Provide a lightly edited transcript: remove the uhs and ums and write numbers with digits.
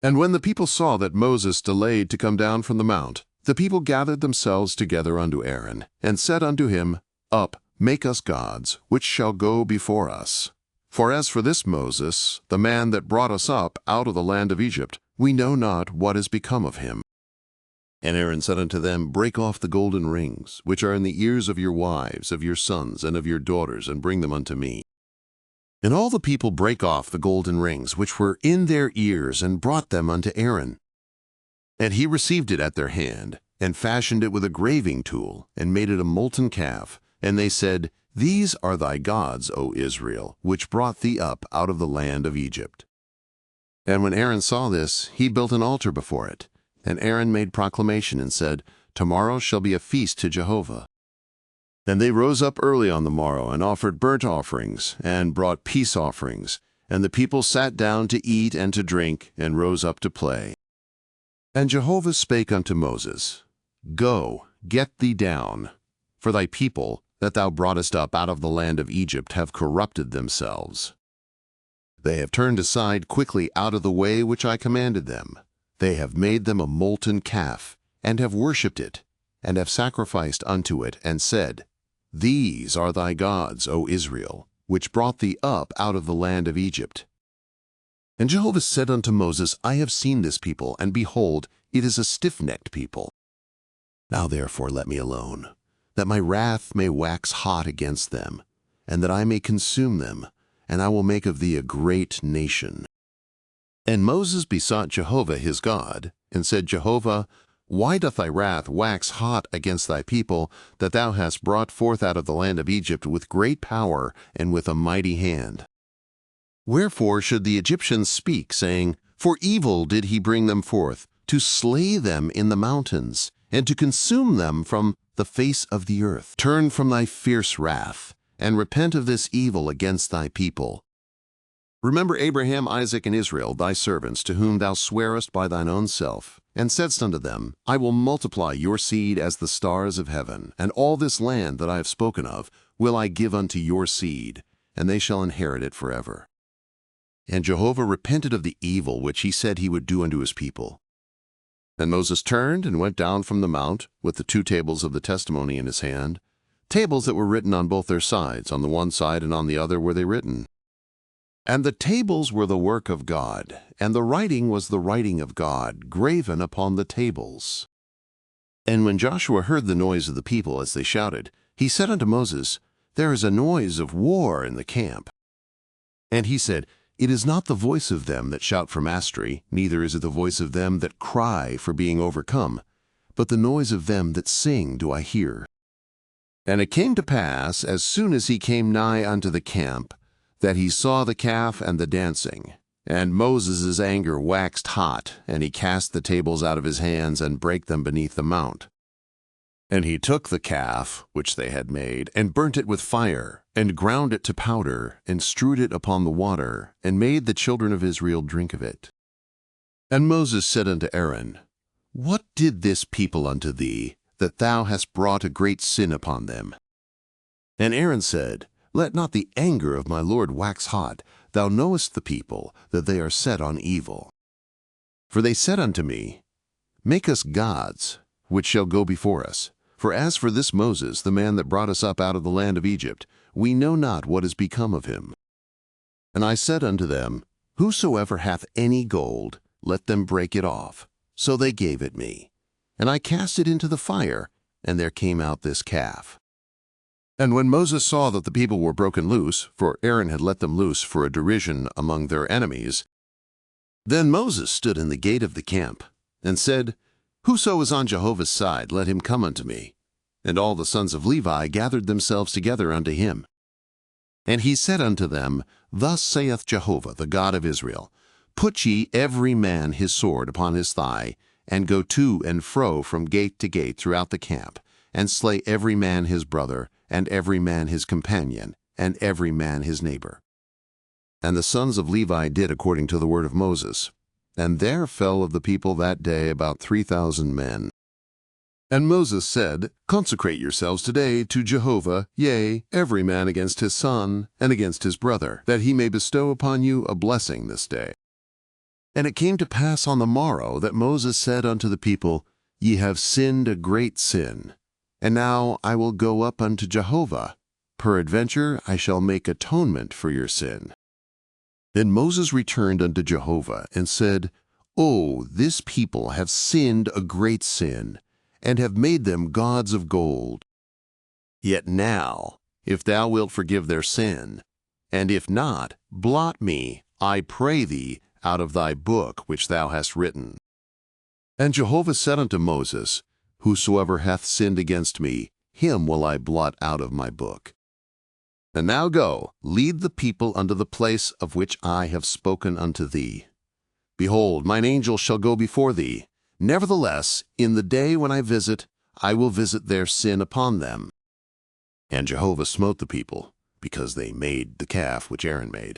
And when the people saw that Moses delayed to come down from the mount, the people gathered themselves together unto Aaron, and said unto him, Up, make us gods, which shall go before us. For as for this Moses, the man that brought us up out of the land of Egypt, we know not what is become of him. And Aaron said unto them, Break off the golden rings, which are in the ears of your wives, of your sons, and of your daughters, and bring them unto me. And all the people brake off the golden rings, which were in their ears, and brought them unto Aaron. And he received it at their hand, and fashioned it with a graving tool, and made it a molten calf. And they said, These are thy gods, O Israel, which brought thee up out of the land of Egypt. And when Aaron saw this, he built an altar before it. And Aaron made proclamation and said, Tomorrow shall be a feast to Jehovah. Then they rose up early on the morrow, and offered burnt offerings, and brought peace offerings. And the people sat down to eat and to drink, and rose up to play. And Jehovah spake unto Moses, Go, get thee down, for thy people, that thou broughtest up out of the land of Egypt, have corrupted themselves. They have turned aside quickly out of the way which I commanded them. They have made them a molten calf, and have worshipped it, and have sacrificed unto it, and said, These are thy gods, O Israel, which brought thee up out of the land of Egypt. And Jehovah said unto Moses, I have seen this people, and behold, it is a stiff-necked people. Now therefore let me alone, that my wrath may wax hot against them, and that I may consume them, and I will make of thee a great nation. And Moses besought Jehovah his God, and said, Jehovah, why doth thy wrath wax hot against thy people, that thou hast brought forth out of the land of Egypt with great power and with a mighty hand? Wherefore should the Egyptians speak, saying, For evil did he bring them forth, to slay them in the mountains, and to consume them from the face of the earth? Turn from thy fierce wrath, and repent of this evil against thy people. Remember Abraham, Isaac, and Israel, thy servants, to whom thou swarest by thine own self, and saidst unto them, I will multiply your seed as the stars of heaven, and all this land that I have spoken of will I give unto your seed, and they shall inherit it forever. And Jehovah repented of the evil which he said he would do unto his people. And Moses turned and went down from the mount, with the 2 tables of the testimony in his hand, tables that were written on both their sides, on the one side and on the other were they written. And the tables were the work of God, and the writing was the writing of God, graven upon the tables. And when Joshua heard the noise of the people as they shouted, he said unto Moses, There is a noise of war in the camp. And he said, It is not the voice of them that shout for mastery, neither is it the voice of them that cry for being overcome, but the noise of them that sing do I hear. And it came to pass, as soon as he came nigh unto the camp, that he saw the calf and the dancing. And Moses' anger waxed hot, and he cast the tables out of his hands, and brake them beneath the mount. And he took the calf, which they had made, and burnt it with fire, and ground it to powder, and strewed it upon the water, and made the children of Israel drink of it. And Moses said unto Aaron, What did this people unto thee, that thou hast brought a great sin upon them? And Aaron said, Let not the anger of my Lord wax hot. Thou knowest the people, that they are set on evil. For they said unto me, Make us gods, which shall go before us. For as for this Moses, the man that brought us up out of the land of Egypt, we know not what is become of him. And I said unto them, Whosoever hath any gold, let them break it off. So they gave it me. And I cast it into the fire, and there came out this calf. And when Moses saw that the people were broken loose, for Aaron had let them loose for a derision among their enemies, then Moses stood in the gate of the camp, and said, Whoso is on Jehovah's side, let him come unto me. And all the sons of Levi gathered themselves together unto him. And he said unto them, Thus saith Jehovah, the God of Israel, Put ye every man his sword upon his thigh, and go to and fro from gate to gate throughout the camp, and slay every man his brother, and every man his companion, and every man his neighbor. And the sons of Levi did according to the word of Moses. And there fell of the people that day about 3,000 men. And Moses said, Consecrate yourselves today to Jehovah, yea, every man against his son, and against his brother, that he may bestow upon you a blessing this day. And it came to pass on the morrow that Moses said unto the people, Ye have sinned a great sin. And now I will go up unto Jehovah. Peradventure I shall make atonement for your sin. Then Moses returned unto Jehovah, and said, O, this people have sinned a great sin, and have made them gods of gold. Yet now, if thou wilt forgive their sin, and if not, blot me, I pray thee, out of thy book which thou hast written. And Jehovah said unto Moses, Whosoever hath sinned against me, him will I blot out of my book. And now go, lead the people unto the place of which I have spoken unto thee. Behold, mine angel shall go before thee. Nevertheless, in the day when I will visit their sin upon them. And Jehovah smote the people, because they made the calf which Aaron made.